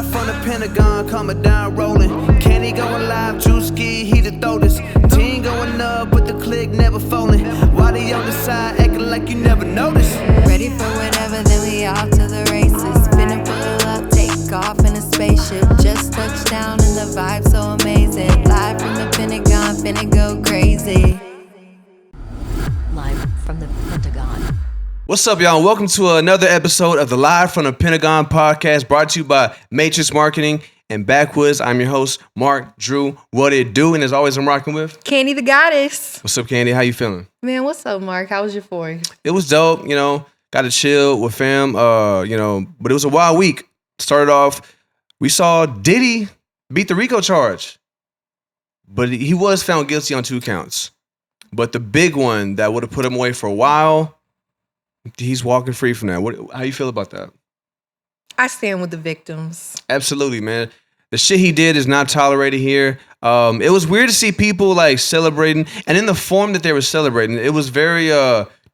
Live from the Pentagon, coming down rolling. Candy going live, Drewski, he the throatest. Team going up, but the click never folding. Why they on the side, acting like you never noticed? Ready for whatever, then we off to the races. Finna pull up, take off in a spaceship. Just touched down and the vibe so amazing. Live from the Pentagon, finna go crazy. Live from the Pentagon. What's up, y'all? Welcome to another episode of the Live from the Pentagon podcast, brought to you by Matrix Marketing and Backwoods. I'm your host, Mark Drew. What it do? And as always, I'm rocking with Candy the Goddess. What's up, Candy? How you feeling? Man, what's up, Mark? How was your 4th? It was dope. Got to chill with fam. But it was a wild week. Started off, we saw Diddy beat the RICO charge, but he was found guilty on 2 counts. But the big one that would have put him away for a while, he's walking free from that. How you feel about that? I stand with the victims. Absolutely, man. The shit he did is not tolerated here. It was weird to see people like celebrating, and in the form that they were celebrating, it was very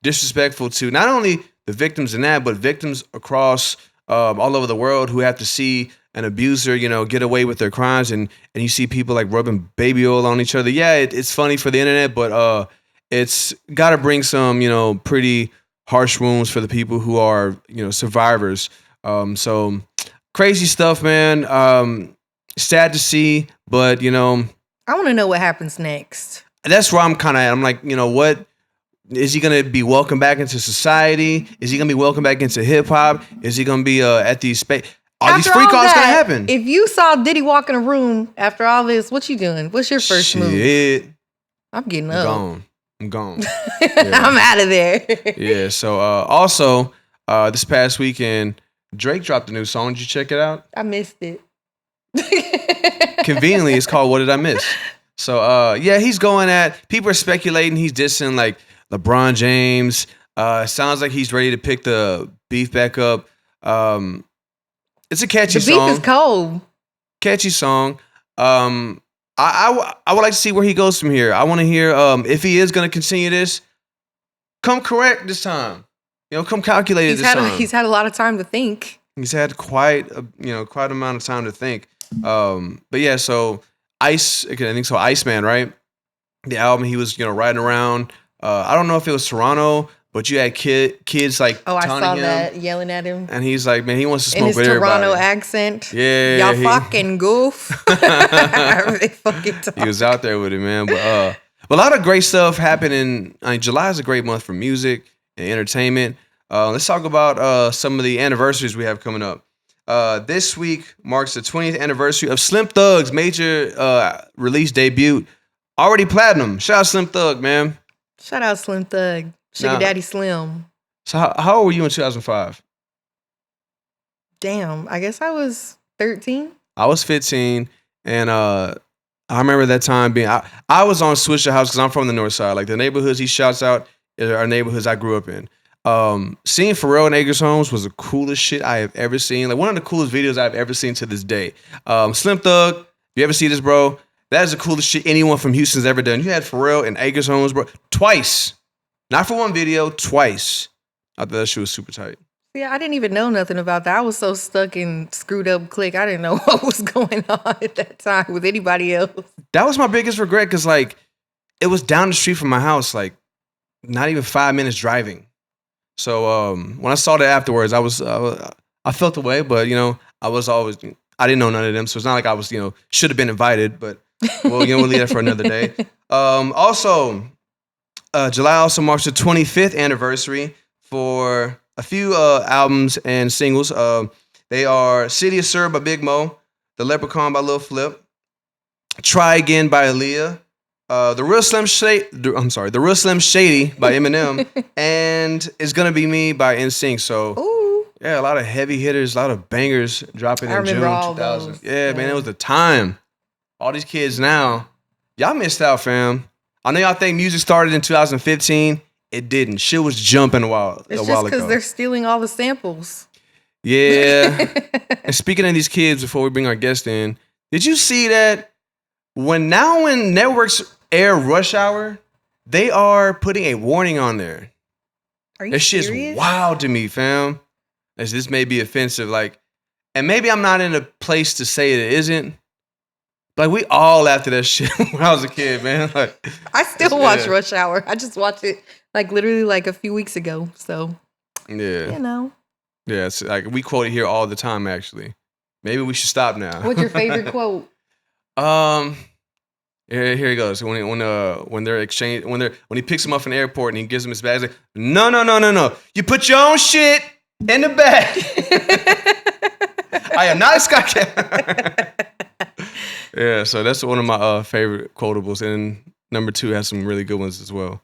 disrespectful to not only the victims in that, but victims across all over the world who have to see an abuser, get away with their crimes, and you see people like rubbing baby oil on each other. Yeah, it's funny for the internet, but it's got to bring some, pretty harsh wounds for the people who are, survivors. So crazy stuff, man. Sad to see, but I want to know what happens next. That's where I'm kind of at. I'm like, what is he gonna be welcomed back into society? Is he gonna be welcomed back into hip hop? Is he gonna be at these Are these free calls gonna happen? If you saw Diddy walk in a room after all this, what you doing? What's your first move? I'm getting up. I'm gone. Yeah. I'm out of there. Yeah. So also this past weekend, Drake dropped a new song. Did you check it out? I missed it. Conveniently, it's called "What Did I Miss?" So he's going at. People are speculating he's dissing like LeBron James. Sounds like he's ready to pick the beef back up. It's a catchy song. The beef is cold. Catchy song. I would like to see where he goes from here. I want to hear if he is going to continue this. Come correct this time. Come calculated this time. He's had a lot of time to think. He's had quite amount of time to think. But yeah, so Ice. Okay, I think so. Iceman, right? The album he was riding around. I don't know if it was Toronto, but you had kids like I saw him, that yelling at him, and he's like, man, he wants to smoke with everybody. In his everybody. Toronto accent. Yeah, y'all fucking goof. They fucking talk. He was out there with it, man. But a lot of great stuff happened July is a great month for music and entertainment. Let's talk about some of the anniversaries we have coming up. This week marks the 20th anniversary of Slim Thug's major release debut, already platinum. Shout out Slim Thug, man. Shout out Slim Thug. Sugar Daddy Slim. So how old were you in 2005? Damn, I guess I was 13. I was 15, and I remember that time being. I was on Swisher House because I'm from the north side. Like the neighborhoods he shouts out are neighborhoods I grew up in. Seeing Pharrell in Acres Homes was the coolest shit I have ever seen. Like one of the coolest videos I've ever seen to this day. Slim Thug, if you ever see this, bro, that is the coolest shit anyone from Houston's ever done. You had Pharrell in Acres Homes, bro, twice. Not for one video, twice. I thought that shit was super tight. Yeah, I didn't even know nothing about that. I was so stuck in Screwed Up Click. I didn't know what was going on at that time with anybody else. That was my biggest regret because, like, it was down the street from my house, like, not even 5 minutes driving. So when I saw that afterwards, I felt the way, but, I didn't know none of them. So it's not like I was, should have been invited, but we'll leave that for another day. Also, July also marks the 25th anniversary for a few albums and singles. They are City of Sir by Big Mo, The Leprechaun by Lil Flip, Try Again by Aaliyah, The Real Slim Shady by Eminem, and It's Gonna Be Me by NSYNC. So, ooh. Yeah, a lot of heavy hitters, a lot of bangers dropping in June 2000. Yeah, man, it was the time. All these kids now, y'all missed out, fam. I know y'all think music started in 2015. It didn't. Shit was jumping a while ago. It's just because they're stealing all the samples. Yeah. And speaking of these kids, before we bring our guest in, did you see that when networks air Rush Hour, they are putting a warning on there? Are you that serious? Shit's wild to me, fam. As this may be offensive, like and maybe I'm not in a place to say it isn't. Like we all laughed at that shit when I was a kid, man. Like I still watch Rush Hour. I just watched it like literally like a few weeks ago. So yeah, you know. yeah. It's like we quote it here all the time. Actually, maybe we should stop now. What's your favorite quote? Here he goes. When they're when he picks him up from the airport and he gives him his bag, he's like, no. You put your own shit in the bag. I am not a Scott Cat. Yeah, so that's one of my favorite quotables, and number 2 has some really good ones as well.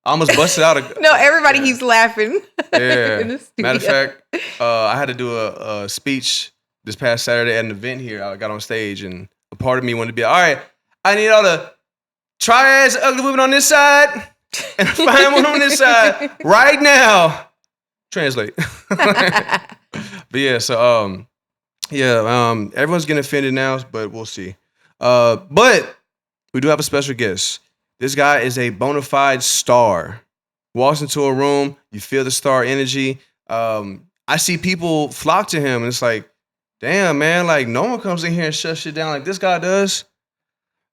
I almost busted out. No, everybody keeps laughing. Yeah. In the studio. Matter of fact, I had to do a speech this past Saturday at an event here. I got on stage, and a part of me wanted to be all right. I need all the triads, ugly women on this side, and a fine one on this side right now. Translate. But yeah, so everyone's getting offended now, but we'll see. But we do have a special guest. This guy is a bona fide star. Walks into a room, you feel the star energy. I see people flock to him, and it's like, damn, man, like no one comes in here and shuts shit down like this guy does.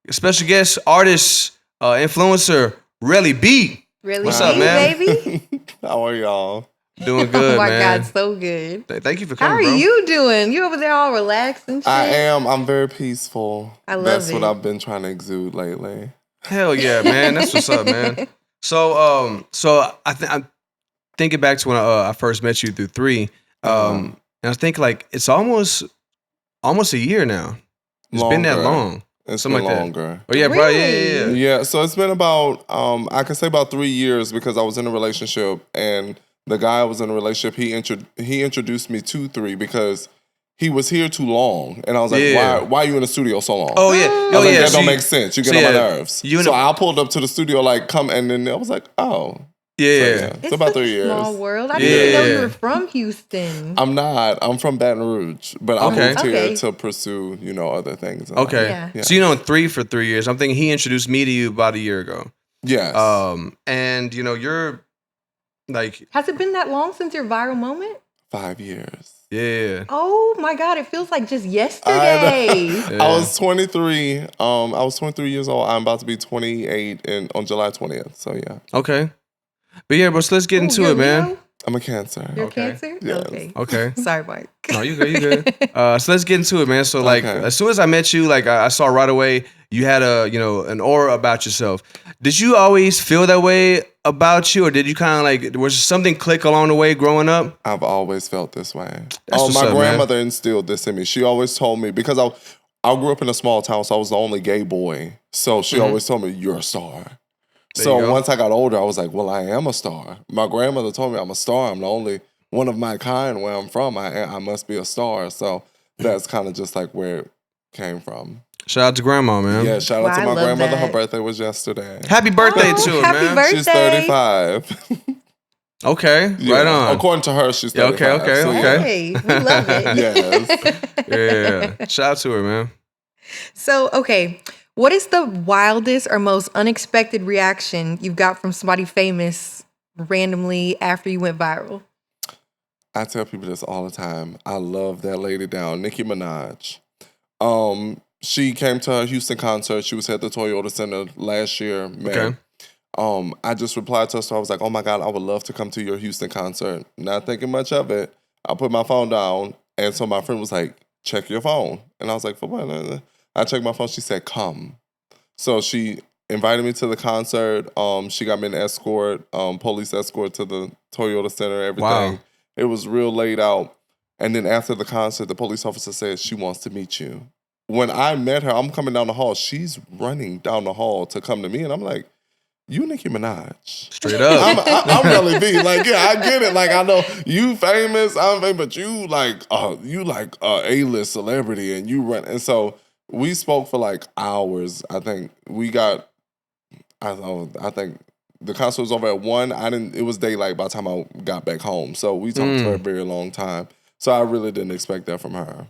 A special guest, artist, influencer, Relly B. Really, what's up, man? baby? How are y'all? Doing good, Oh my man. God, so good. Thank you for How coming, are bro. you doing? You over there all relaxed and shit? I am. I'm very peaceful. I love That's it. what I've been trying to exude lately. Hell yeah, man. That's what's up, man. So I'm thinking back to when I first met you through 3. And I think like it's almost a year now. It's been that long. It's Something been like longer. Oh yeah, bro. Yeah. Yeah, so it's been about, I can say about 3 years because I was in a relationship and the guy I was in a relationship, he introduced me to 3 because he was here too long. And I was like, why are you in the studio so long? Oh yeah. I was like, that don't make sense. You get on my nerves. So I pulled up to the studio like, come, and then I was like, oh. Yeah. It's about 3 years. Small world. I didn't even know you were from Houston. I'm not. I'm from Baton Rouge, but I moved here Okay. to pursue, other things. Okay. Yeah. So you know 3 for 3 years. I'm thinking he introduced me to you about a year ago. Yes. And you're like, Has it been that long since your viral moment? 5 years. yeah. Oh my God, it feels like just yesterday. I was 23. I was 23 years old. I'm about to be 28 on July 20th. So yeah. Okay. But yeah, bro, so let's get into You're it, man. Leo? I'm a Cancer. You're Okay. Cancer? Yes. Okay. Okay. Sorry, Mike. No, you good. So let's get into it, man. So like, as soon as I met you, like I saw right away you had an aura about yourself. Did you always feel that way about you, or did you kind of like was something click along the way growing up? I've always felt this way. That's what's my up, grandmother instilled this in me. She always told me because I grew up in a small town, so I was the only gay boy. So she always told me, "You're a star." So once I got older, I was like, well, I am a star. My grandmother told me I'm a star. I'm the only one of my kind where I'm from. I must be a star. So that's kind of just like where it came from. Shout out to grandma, man. Yeah, shout out to I my love grandmother. that. Her birthday was yesterday. Happy birthday to her, happy man. birthday. She's 35. Okay, Yeah. right on. According to her, she's 35. Okay. So Hey, we love it. Yes. Yeah. Shout out to her, man. So, okay, what is the wildest or most unexpected reaction you've got from somebody famous randomly after you went viral? I tell people this all the time. I love that lady down, Nicki Minaj. She came to a Houston concert. She was at the Toyota Center last year, May. Okay. I just replied to her, so I was like, oh my God, I would love to come to your Houston concert. Not thinking much of it. I put my phone down, and so my friend was like, check your phone. And I was like, for what? I checked my phone. She said, come. So she invited me to the concert. She got me an escort, police escort to the Toyota Center, everything. Wow. It was real laid out. And then after the concert, the police officer said, she wants to meet you. When I met her, I'm coming down the hall. She's running down the hall to come to me. And I'm like, you Nicki Minaj. Straight up. I'm really big. Like, yeah, I get it. Like, I know you famous, I'm famous, but you like a A-list celebrity and you run. And so we spoke for like hours. I think I think the concert was over at 1. It was daylight by the time I got back home. So we talked to her a very long time. So I really didn't expect that from her.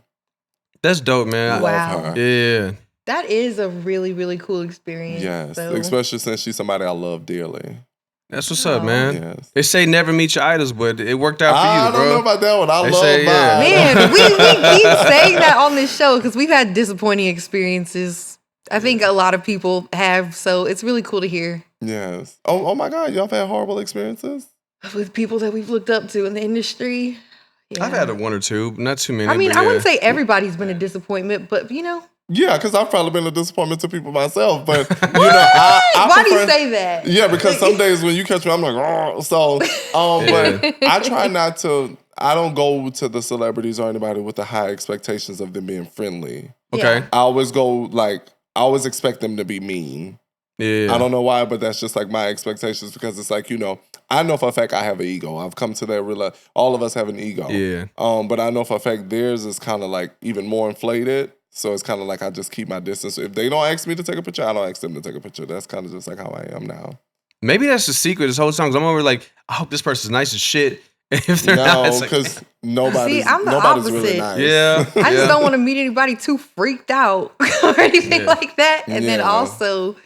That's dope, man. Wow. Love her. Yeah. That is a really, really cool experience. Yes. So. Especially since she's somebody I love dearly. That's what's up, man. Yes. They say never meet your idols, but it worked out for you, I bro. don't know about that one. I They love say, yeah. mine. Man, we keep saying that on this show because we've had disappointing experiences. I think a lot of people have, so it's really cool to hear Yes. Oh my God. Y'all have had horrible experiences? with people that we've looked up to in the industry. Yeah. I've had one or two, not too many. I mean, but I yeah. wouldn't say everybody's been a disappointment, but you know, Yeah, because I've probably been a disappointment to people myself. But, you know, I why do you prefer- say that? Yeah, because some days when you catch me, I'm like, oh. So, but I try not to, I don't go to the celebrities or anybody with the high expectations of them being friendly. Okay. Yeah. I always go like, I always expect them to be mean. Yeah. I don't know why, but that's just like my expectations because it's like, you know, I know for a fact I have an ego. I've come to that real. All of us have an ego. Yeah. But I know for a fact theirs is kind of like even more inflated. So it's kind of like I just keep my distance. If they don't ask me to take a picture, I don't ask them to take a picture. That's kind of just like how I am now. Maybe that's the secret this whole time. 'Cause I'm over like, I hope this person's nice as shit. If they're not, No, it's like, because nobody's, See, I'm the nobody's really opposite. nice. yeah. I just don't want to meet anybody too freaked out or anything Yeah. like that. And then Yeah. also,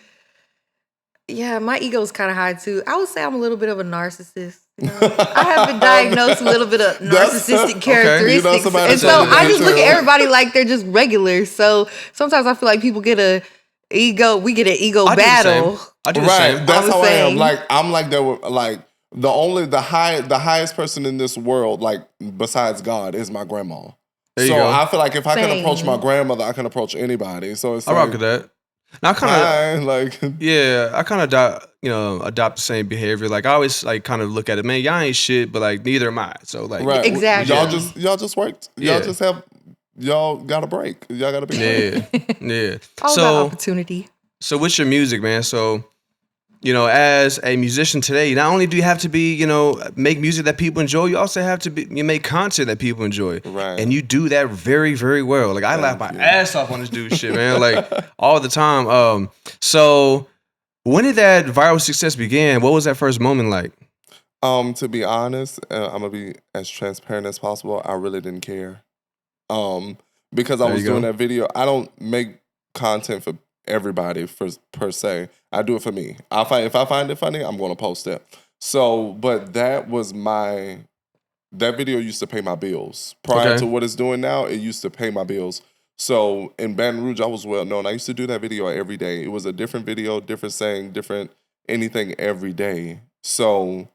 yeah, my ego's kind of high too. I would say I'm a little bit of a narcissist. You know? I have been diagnosed with a little bit of narcissistic characteristics. You know, somebody And so said I that just look too. at everybody like they're just regular. So sometimes I feel like people get we get an ego I do the battle. same. I do the Right, same. that's I'm how I am. saying. Like I'm like that. With, like the highest person in this world, like besides God, is my grandma. There you So go. I feel like if I can Same. approach my grandmother, I can approach anybody. So it's I like, rock with that. Now I kind of, hi, like yeah, I kind of, adopt the same behavior. Like I always like kind of look at it, man. Y'all ain't shit, but like neither am I. So like, right. Exactly. Y'all just worked. Yeah. Y'all got a break. Y'all got a big break. yeah, yeah. All about So, opportunity. so with your music, man. So, as a musician today, not only do you have to be, make music that people enjoy, you also have to you make content that people enjoy. Right. And you do that very, very well. Like I laugh my ass off on this dude shit, man. Like all the time. So when did that viral success begin? What was that first moment like? To be honest, I'm gonna be as transparent as possible. I really didn't care. Because I There was you go. doing that video. I don't make content for everybody per se. I do it for me. If I find it funny, I'm gonna post it. So, but that video used to pay my bills. Prior Okay. to what it's doing now, it used to pay my bills. So in Baton Rouge, I was well known. I used to do that video every day. It was a different video, different saying, different anything every day. So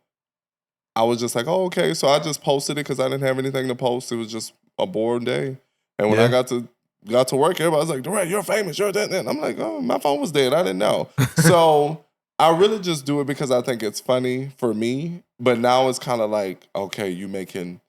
I was just like, oh, okay. So I just posted it because I didn't have anything to post. It was just a bored day. And when Yeah. I got to work, everybody was like, Durant, you're famous, you're that. And I'm like, oh, my phone was dead. I didn't know. So I really just do it because I think it's funny for me. But now it's kind of like, okay, you making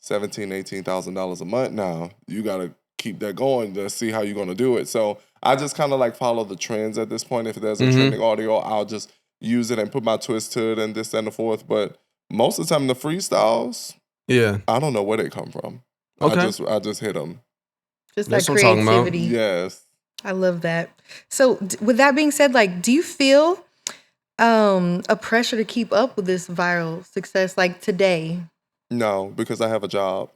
$17,000, $18,000 a month now. You got to keep that going to see how you're going to do it. So I just kind of like follow the trends at this point. If there's a trending audio, I'll just use it and put my twist to it and this and the fourth. But most of the time, the freestyles, Yeah. I don't know where they come from. Okay. I just hit them. Just That's that what I'm talking about. creativity. Yes. I love that. So, with that being said, like, do you feel a pressure to keep up with this viral success, like today? No, because I have a job.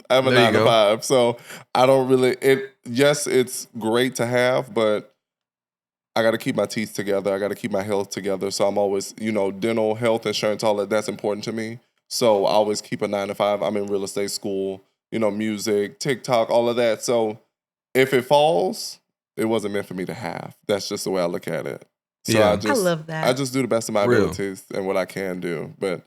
I have a There you 9 to go. 5. So I don't really, yes, it's great to have, but I got to keep my teeth together. I got to keep my health together. So I'm always, dental, health insurance, all that's important to me. So I always keep a 9 to 5. I'm in real estate school, music, TikTok, all of that. So if it falls, it wasn't meant for me to have. That's just the way I look at it. So Yeah. I love that. I just do the best of my Real. abilities and what I can do. But,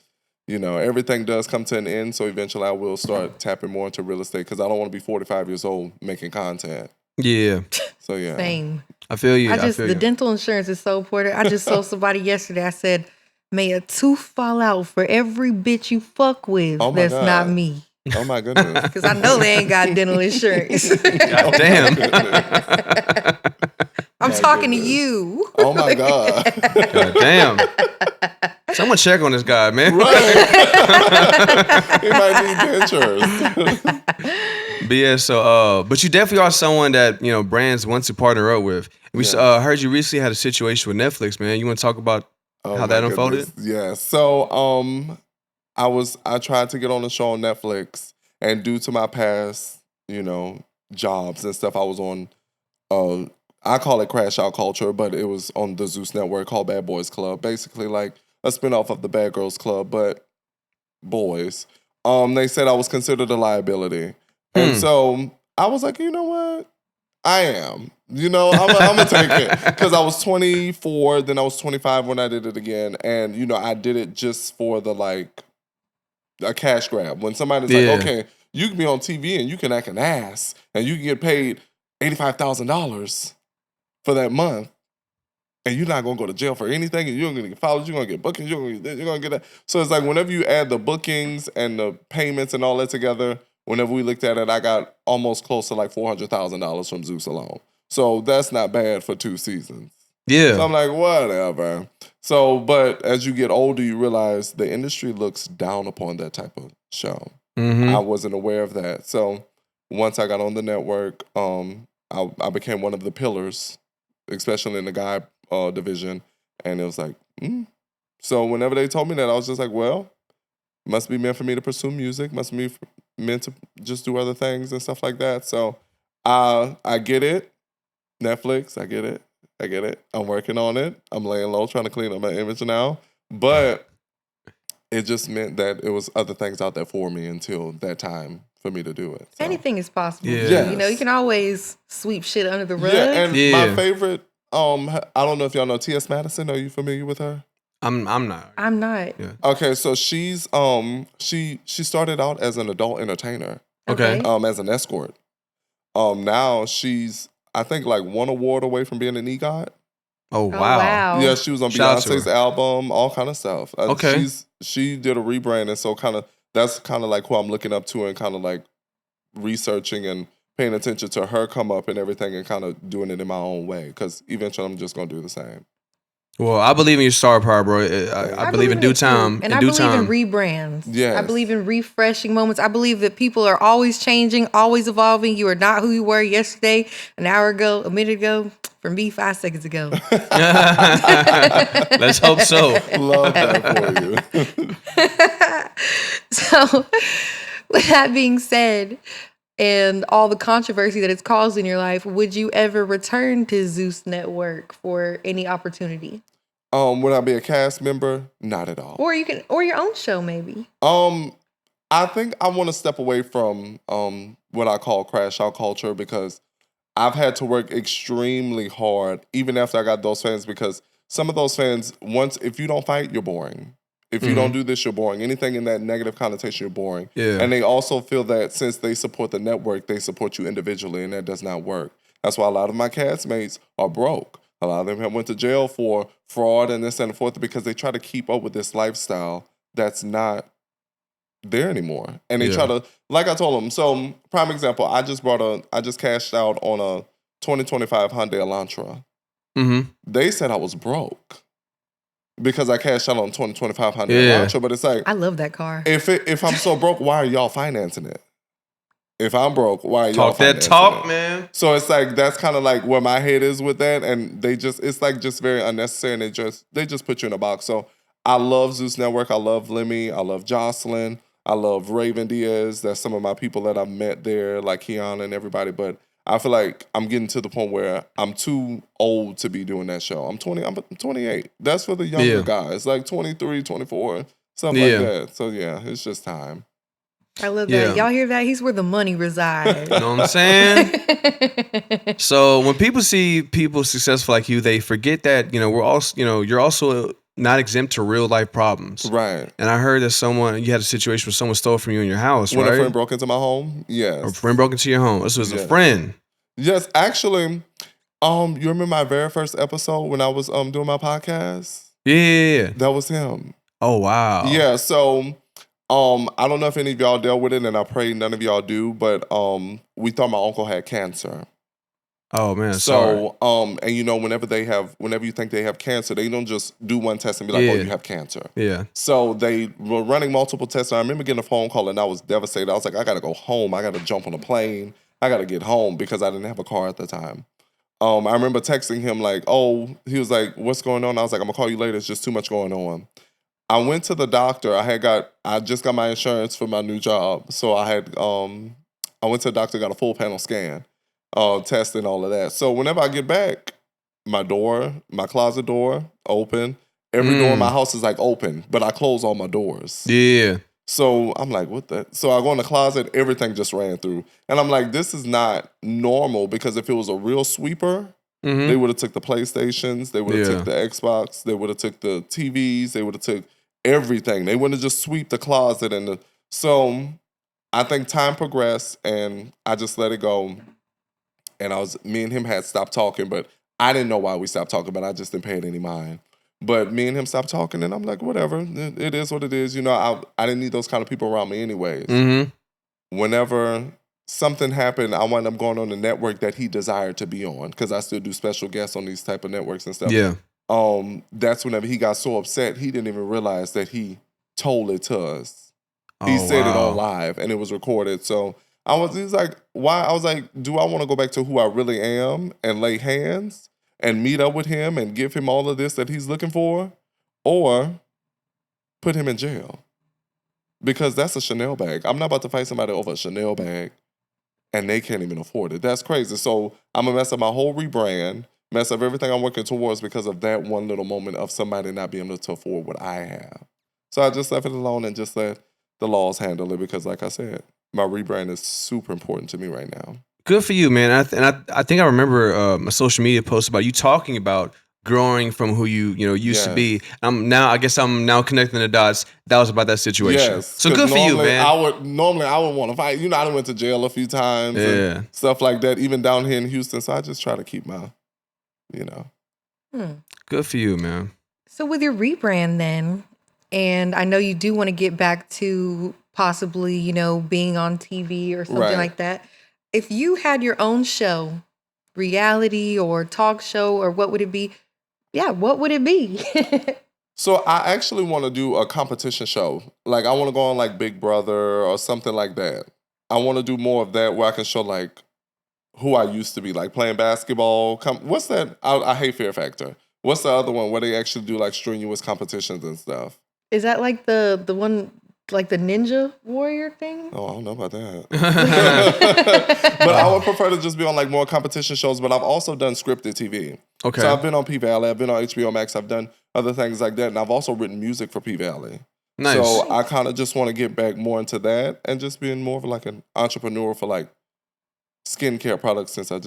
everything does come to an end. So eventually I will start tapping more into real estate because I don't want to be 45 years old making content. Yeah. So, yeah. Same. I feel you. The dental insurance is so important. I just told somebody yesterday, I said, may a tooth fall out for every bitch you fuck with. Oh my That's God. not me. Oh, my goodness. Because I know they ain't got dental insurance. God damn. I'm My talking goodness. to you. Oh, my God. God damn. Someone check on this guy, man. He might need dentures. But yeah, so but you definitely are someone that brands want to partner up with. We heard you recently had a situation with Netflix, man. You want to talk about Oh, how my that unfolded? goodness. Yeah. So I tried to get on the show on Netflix, and due to my past, jobs and stuff, I was on I call it crash out culture, but it was on the Zeus network called Bad Boys Club. Basically like a spinoff of the Bad Girls Club, but boys. They said I was considered a liability. And so I was like, you know what? I am. I'm going to take it. Because I was 24, then I was 25 when I did it again. And, I did it just for a cash grab. When somebody's like, okay, you can be on TV and you can act an ass and you can get paid $85,000 for that month. And you're not going to go to jail for anything, and you're going to get followed, you're going to get bookings, you're going to get that. So it's like whenever you add the bookings and the payments and all that together, whenever we looked at it, I got almost close to like $400,000 from Zeus alone. So that's not bad for 2 seasons. Yeah. So I'm like, whatever. So, but as you get older, you realize the industry looks down upon that type of show. Mm-hmm. I wasn't aware of that. So once I got on the network, I became one of the pillars, especially in the guy division, and it was like, So whenever they told me that, I was just like, well, must be meant for me to pursue music, must be meant to just do other things and stuff like that. So I get it. Netflix, I get it. I'm working on it. I'm laying low, trying to clean up my image now. But it just meant that it was other things out there for me until that time for me to do it. So. Anything is possible. Yeah. Yes. You can always sweep shit under the rug. Yeah, and my favorite, I don't know if y'all know T.S. Madison. Are you familiar with her? I'm not. I'm not. Yeah. Okay, so she's she started out as an adult entertainer. Okay. As an escort. Now she's, I think, like 1 award away from being an EGOT. Oh wow. Yeah, she was on Shout out to Beyonce's her. album, all kind of stuff. Okay. She did a rebrand, and so that's kind of like who I'm looking up to and kind of like researching and paying attention to her come up and everything and kind of doing it in my own way, because eventually I'm just going to do the same. Well, I believe in your star power, bro. I believe in due it too. time. And in I due believe time. in rebrands. Yes. I believe in refreshing moments. I believe that people are always changing, always evolving. You are not who you were yesterday, an hour ago, a minute ago. For me, 5 seconds ago. Let's hope so. Love that for you. So, with that being said, and all the controversy that it's caused in your life, would you ever return to Zeus Network for any opportunity? Would I be a cast member? Not at all. Or your own show, maybe. I think I want to step away from what I call crash out culture, because I've had to work extremely hard, even after I got those fans, because some of those fans, if you don't fight, you're boring. If you don't do this, you're boring. Anything in that negative connotation, you're boring. Yeah. And they also feel that since they support the network, they support you individually, and that does not work. That's why a lot of my castmates are broke. A lot of them have went to jail for fraud and this and forth, because they try to keep up with this lifestyle that's not there anymore. And they try to, like I told them, so prime example, I just cashed out on a 2025 Hyundai Elantra. Mm-hmm. They said I was broke because I cashed out on 2025 Hyundai Elantra, but it's like, I love that car. if I'm so broke, why are y'all financing it? If I'm broke, why are y'all Talk that financing talk, it? man. So it's like, that's kind of like where my head is with that, and it's like just very unnecessary, and they just put you in a box. So I love Zeus Network. I love Lemmy. I love Jocelyn. I love Raven Diaz. That's some of my people that I've met there, like Kiana and everybody. But I feel like I'm getting to the point where I'm too old to be doing that show. I'm 28. That's for the younger guys, like 23, 24, something like that. So yeah, it's just time. I love that. Y'all hear that? He's where the money resides. You know what I'm saying? So when people see people successful like you, they forget that, we're also, you're also not exempt to real life problems. Right. And I heard that you had a situation where someone stole from you in your house, when right? a friend broke into my home? Yes. A friend broke into your home. This was a friend. Yes, actually, you remember my very first episode when I was doing my podcast? Yeah. That was him. Oh, wow. Yeah, so I don't know if any of y'all dealt with it, and I pray none of y'all do, but we thought my uncle had cancer. Oh man, so and whenever you think they have cancer, they don't just do one test and be like, oh, you have cancer. Yeah. So they were running multiple tests. And I remember getting a phone call and I was devastated. I was like, I gotta go home. I gotta jump on a plane. I gotta get home because I didn't have a car at the time. I remember texting him like, he was like, what's going on? I was like, I'm gonna call you later. It's just too much going on. I went to the doctor. I just got my insurance for my new job. So I went to the doctor, got a full panel scan. Test and all of that. So whenever I get back, my closet door open, Every door in my house is like open, but I close all my doors. Yeah. So I'm like, what the? So I go in the closet, everything just ran through. And I'm like, this is not normal, because if it was a real sweeper, they would have took the PlayStations, they would have took the Xbox, they would have took the TVs, they would have took everything. They wouldn't have just sweep the closet. So I think time progressed, and I just let it go. And me and him had stopped talking, but I didn't know why we stopped talking, but I just didn't pay it any mind. But me and him stopped talking, and I'm like, whatever, it is what it is. You know, I didn't need those kind of people around me anyways. Whenever something happened, I wound up going on the network that he desired to be on, because I still do special guests on these type of networks and stuff. Yeah. That's whenever he got so upset, he didn't even realize that he told it to us. He said it on live, and it was recorded. So he's like, why? I was like, do I want to go back to who I really am and lay hands and meet up with him and give him all of this that he's looking for, or put him in jail? Because that's a Chanel bag. I'm not about to fight somebody over a Chanel bag, and they can't even afford it. That's crazy. So I'm going to mess up my whole rebrand, mess up everything I'm working towards because of that one little moment of somebody not being able to afford what I have. So I just left it alone and just let the laws handle it, because like I said, my rebrand is super important to me right now. Good for you, man. I think I remember a social media post about you talking about growing from who you used to be. I guess I'm now connecting the dots. That was about that situation. Yes. So good for you, man. I would want to fight. You know, I went to jail a few times and stuff like that, even down here in Houston. So I just try to keep my, Good for you, man. So with your rebrand then, and I know you do want to get back to possibly, being on TV or something like that. If you had your own show, reality or talk show, or what would it be? Yeah, what would it be? So I actually want to do a competition show. Like, I want to go on like Big Brother or something like that. I want to do more of that where I can show like who I used to be, like playing basketball. What's that? I hate Fear Factor. What's the other one where they actually do like strenuous competitions and stuff? Is that like the one, like the Ninja Warrior thing? Oh, I don't know about that. But I would prefer to just be on like more competition shows, but I've also done scripted TV. Okay. So I've been on P-Valley, I've been on HBO Max, I've done other things like that, and I've also written music for P-Valley. Nice. So I kind of just want to get back more into that and just being more of like an entrepreneur for like skincare products, since I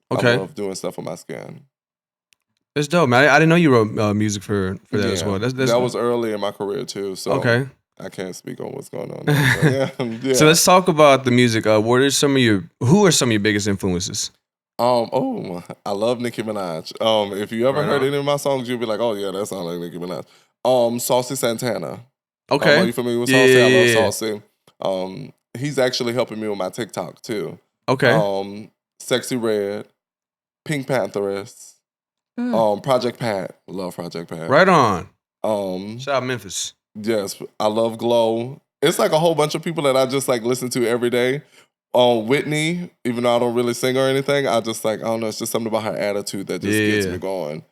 love doing stuff for my skin. That's dope, man. I didn't know you wrote music for that as well. That was early in my career too. So I can't speak on what's going on there, yeah. So let's talk about the music. Who are some of your biggest influences? I love Nicki Minaj. If you ever heard any of my songs, you'll be like, oh yeah, that sounds like Nicki Minaj. Saucy Santana. Okay. Are you familiar with Saucy? I love Saucy. He's actually helping me with my TikTok too. Okay. Sexy Red, Pink Pantheress, Project Pat. Love Project Pat. Right on. Shout out Memphis. Yes, I love Glow. It's like a whole bunch of people that I just like listen to every day. Whitney, even though I don't really sing or anything, I just like, I don't know, it's just something about her attitude that just gets me going.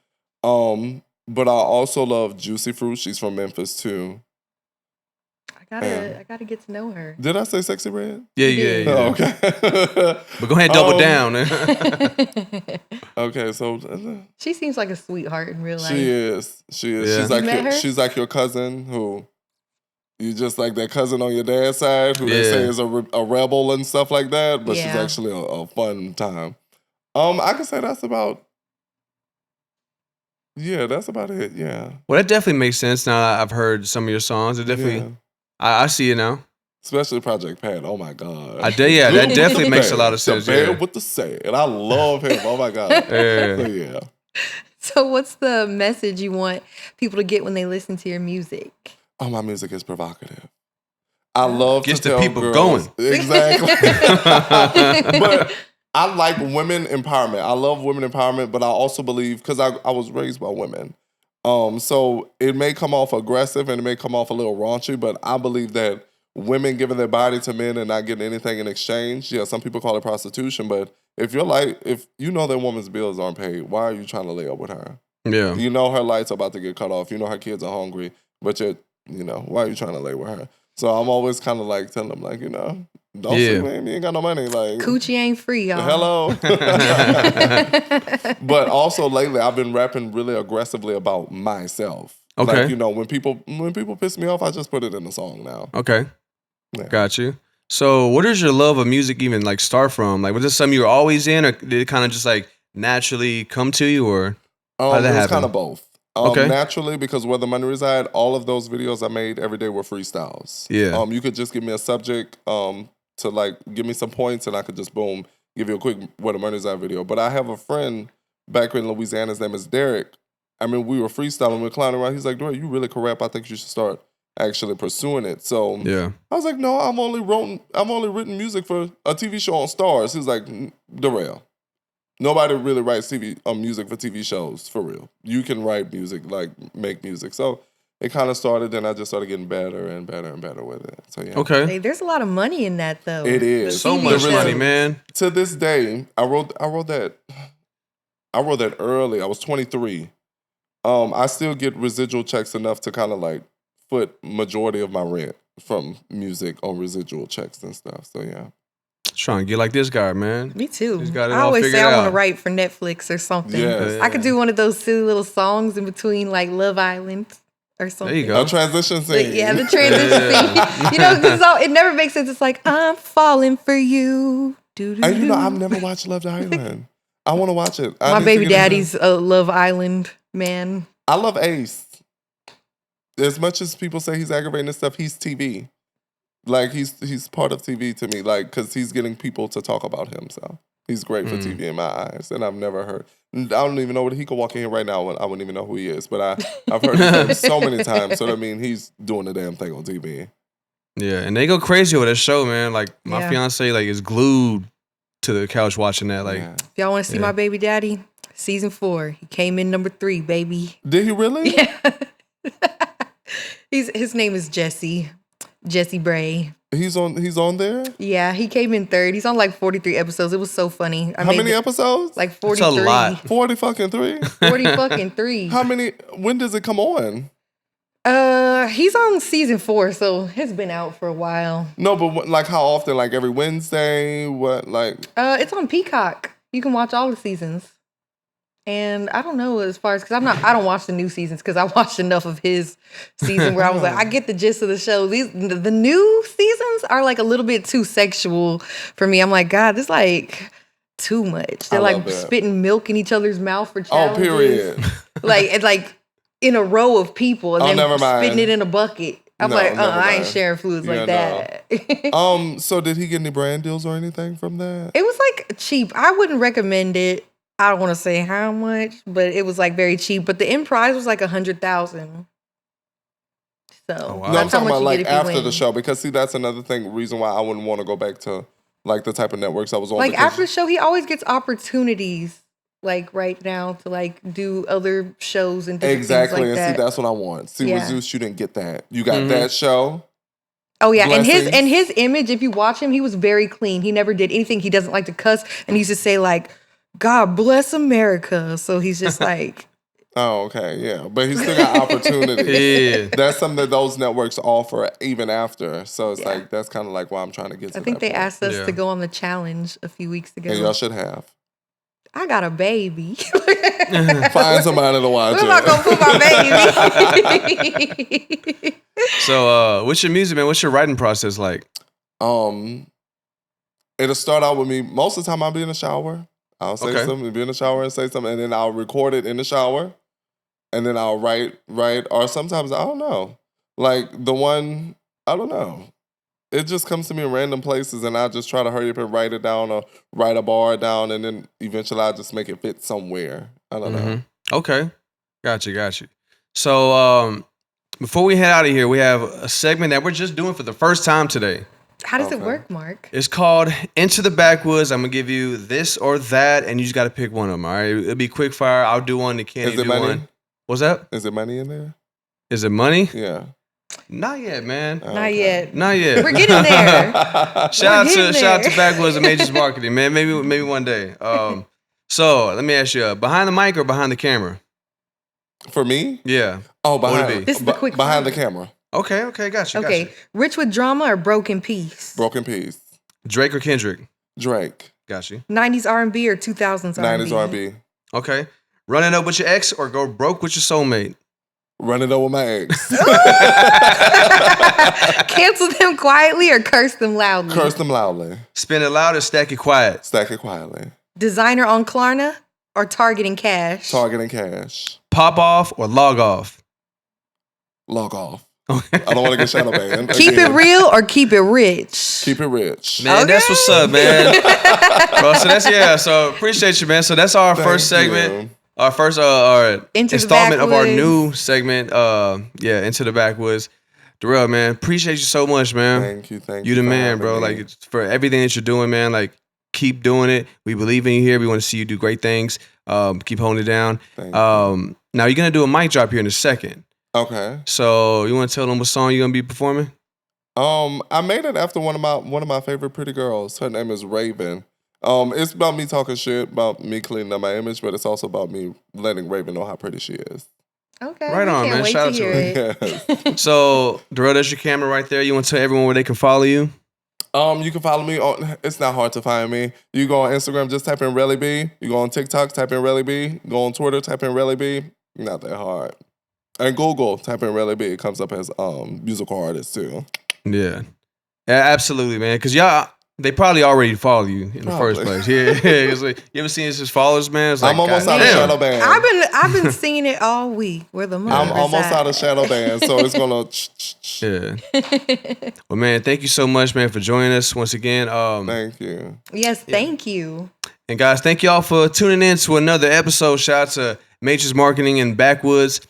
But I also love Juicy Fruit. She's from Memphis too. I gotta get to know her. Did I say Sexy Red? Yeah. Oh, okay. But go ahead and double down. Okay, so she seems like a sweetheart in real life. She is. Yeah. She's like your cousin who you just like that cousin on your dad's side who they say is a rebel and stuff like that, but she's actually a fun time. I can say that's about it. Yeah. Well, that definitely makes sense. Now I've heard some of your songs. It definitely. I see it now. Especially Project Pat. Oh my God. That definitely makes a lot of sense. The man with the say. And I love him. Oh my God. Yeah. So what's the message you want people to get when they listen to your music? Oh, my music is provocative. I love Gets to the tell people girls, going. Exactly. But I like women empowerment. I love women empowerment, but I also believe, because I was raised by women, so it may come off aggressive and it may come off a little raunchy, but I believe that women giving their body to men and not getting anything in exchange, some people call it prostitution, but if you know that woman's bills aren't paid, why are you trying to lay up with her? Yeah. You know her lights are about to get cut off. You know her kids are hungry, but why are you trying to lay with her? So I'm always kind of like telling them, like, don't sleep with him. You ain't got no money. Like, coochie ain't free, y'all. Hello. But also lately, I've been rapping really aggressively about myself. Okay. Like, you know, when people piss me off, I just put it in a song now. Okay. Yeah. Got you. So, where does your love of music even like start from? Like, was this something you were always in, or did it kind of just like naturally come to you, or how did that It was happen? kind of both. Okay. Naturally, because where the money reside, all of those videos I made every day were freestyles. Yeah. You could just give me a subject to like give me some points, and I could just boom give you a quick where the money reside video. But I have a friend back in Louisiana. His name is Derek. I mean, we were freestyling, we were clowning around. He's like, "Derek, you really can rap. I think you should start actually pursuing it." So Yeah. I was like, "No, I'm only written music for a TV show on Stars." He's like, "Darrell, nobody really writes music for TV shows for real. You can write music, like make music." So it kind of started, and I just started getting better and better and better with it. So yeah. Okay. Hey, there's a lot of money in that though. It is. The So TV much shows. money, man. To this day, I wrote that early. I was 23. I still get residual checks enough to kind of like foot majority of my rent from music on residual checks and stuff. So yeah. Trying to get like this guy, man. Me too. He's got it I all always say figured I want out. to write for Netflix or something. Yes. I could do one of those silly little songs in between like Love Island or something. There you go. A transition But scene. yeah, the transition scene. You know, because it never makes sense. It's like, I'm falling for you. And you know, I've never watched Love Island. I want to watch it. My baby daddy's a Love Island man. I love Ace. As much as people say he's aggravating and stuff, he's TV. Like he's part of TV to me, like because he's getting people to talk about him. So he's great for TV in my eyes. And I've never heard. I don't even know what he could walk in here right now and I wouldn't even know who he is. But I've heard his name so many times. So I mean, he's doing the damn thing on TV. Yeah, and they go crazy with that show, man. Like my Yeah. fiance, like is glued to the couch watching that. Like, Yeah. If y'all want to see my baby daddy, season 4. He came in number 3, baby. Did he really? Yeah. His name is Jesse Bray. He's on there. Yeah, he came in 3rd. He's on like 43 episodes. It was so funny. How many episodes? Like That's 43. a lot. 40 fucking 3. 40 fucking 3. How many? When does it come on? He's on season 4, so it's been out for a while. No, but like how often? Like every Wednesday? What? Like It's on Peacock. You can watch all the seasons. And I don't know as far as, because I don't watch the new seasons because I watched enough of his season where I was like, I get the gist of the show. The new seasons are like a little bit too sexual for me. I'm like, God, this like too much. They're I like love that. spitting milk in each other's mouth for oh, challenges. period. Like it's like in a row of people and Oh, then never mind. spitting it in a bucket. I'm No, like, never I ain't mind. sharing fluids Yeah, like that. So did he get any brand deals or anything from that? It was like cheap. I wouldn't recommend it. I don't want to say how much, but it was like very cheap. But the end prize was like $100,000. So wow. No, I'm that's how talking much about you like get if you after win. the show because see that's another thing reason why I wouldn't want to go back to like the type of networks I was on. Like because- after the show, he always gets opportunities. Like right now to like do other shows and different exactly, things like and that. see that's what I want. See with Yeah. Zeus, you didn't get that. You got that show. Oh yeah, Blessings. and his image, if you watch him, he was very clean. He never did anything. He doesn't like to cuss, and he used to say like, "God bless America." So he's just like, Oh, okay, yeah, but he still got opportunity. yeah. That's something that those networks offer even after. So it's Yeah. like that's kind of like why I'm trying to get to I think that they point. asked us Yeah. to go on the challenge a few weeks ago. And y'all should have. I got a baby. Find somebody to watch Where am I gonna it. put my baby? So, what's your music, man? What's your writing process like? It'll start out with me. Most of the time, I'll be in the shower. I'll say Okay. something, be in the shower and say something, and then I'll record it in the shower, and then I'll write, or sometimes I don't know. Like the one, I don't know. It just comes to me in random places, and I just try to hurry up and write it down, or write a bar down, and then eventually I just make it fit somewhere. I don't know. Mhm. Okay. Got you. So, before we head out of here, we have a segment that we're just doing for the first time today. How does it Okay. work, Mark? It's called Into the Backwoods. I'm going to give you this or that, and you just got to pick one of them, all right? It'll be quick fire. I'll do one. Kenny Is do it money? one. What's that? Is it money in there? Is it money? Yeah. Not yet, man. Not yet. Not yet. We're getting there. Shout getting out to there. Backwoods and Majors Marketing, man. Maybe one day. So let me ask you, behind the mic or behind the camera? For me? Yeah. Oh, What would it behind, be? This is the quick behind the fire. camera. Okay, got you. Okay, Rich with Drama or Broken Peace? Broken Peace. Drake or Kendrick? Drake. Got you. 90s R&B or 2000s R&B? 90s R&B. Okay. Running up with your ex or go broke with your soulmate? Run it over my ex. Cancel them quietly or curse them loudly? Curse them loudly. Spend it loud or stack it quiet? Stack it quietly. Designer on Klarna or Target and Cash? Target and Cash. Pop off or log off? Log off. I don't want to get shadow banned. Keep it real or keep it rich? Keep it rich. Man, Okay. that's what's up, man. Bro, so that's, yeah, so appreciate you, man. So that's our first segment. you. Our first our Into the installment of our Backwoods. new segment, Into the Backwoods. Darrell, man, appreciate you so much, man. Thank you. You the for man, having bro. me. Like, it's for everything that you're doing, man. Like, keep doing it. We believe in you here. We want to see you do great things. Keep holding it down. Thank Now you're gonna do a mic drop here in a second. Okay. So you want to tell them what song you're gonna be performing? I made it after one of my favorite pretty girls. Her name is Raven. It's about me talking shit, about me cleaning up my image, but it's also about me letting Raven know how pretty she is. Okay. Right on, Can't man. wait Shout out to hear her. it. So Darrell, that's your camera right there. You want to tell everyone where they can follow you? You can follow me on. It's not hard to find me. You go on Instagram, just type in Relly B. You go on TikTok, type in Relly B. Go on Twitter, type in Relly B. Not that hard. And Google, type in Relly B. It comes up as musical artist too. Yeah, absolutely, man. Because y'all, they probably already follow you in the first Probably. place. Yeah, it's like, you ever seen his followers, man? It's like, I'm almost out of goddamn. shadow ban. I've been seeing it all week. Where the money I'm almost reside. out of shadow ban, so it's gonna. Yeah. Well, man, thank you so much, man, for joining us once again. Thank you. Yes, thank you. And guys, thank y'all for tuning in to another episode. Shout out to Matrix Marketing and Backwoods.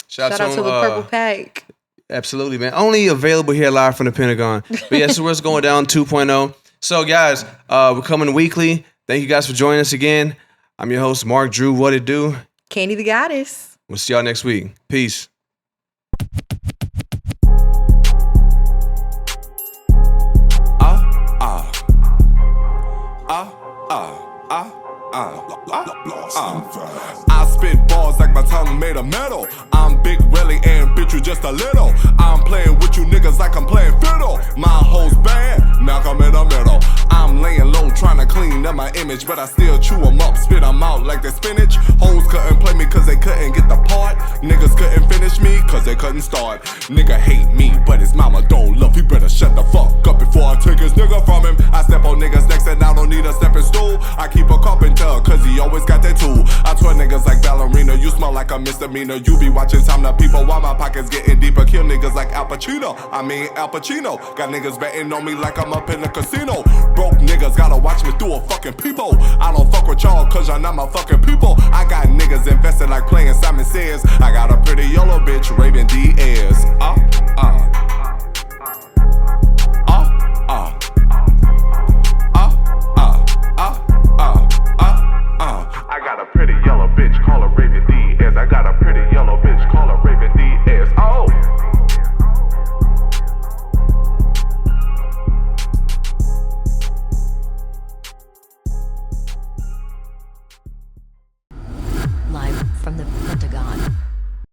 Shout out to the Purple Pack. Absolutely, man. Only available here live from the Pentagon. But yeah, so what's going down 2.0. So guys, we're coming weekly. Thank you guys for joining us again. I'm your host, Mark Drew. What it do? Candy the Goddess. We'll see y'all next week. Peace. I spit balls like my tongue made of metal. I'm big Relly and bitch you just a little. I'm playing with you niggas like I'm playing fiddle. My hoes bad, Malcolm in the middle. I'm laying low trying to clean up my image, but I still chew them up, spit them out like they spinach. Hoes couldn't play me cause they couldn't get the part. Niggas couldn't finish me cause they couldn't start. Nigga hate me, but his mama don't love. He better shut the fuck up before I take his nigga from him. I step on niggas next and I don't need a stepping stool. I keep a carpenter cause he always got that tool. I twerk niggas like ballerina, you smell like a misdemeanor. You be watching time to people while my pockets getting deeper. Kill niggas like Al Pacino, Al Pacino. Got niggas betting on me like I'm up in the casino. Broke niggas gotta watch me through a fucking peephole. I don't fuck with y'all cause y'all not my fucking people. I got niggas invested like playing Simon Says. I got a pretty yellow bitch, Raven Diaz.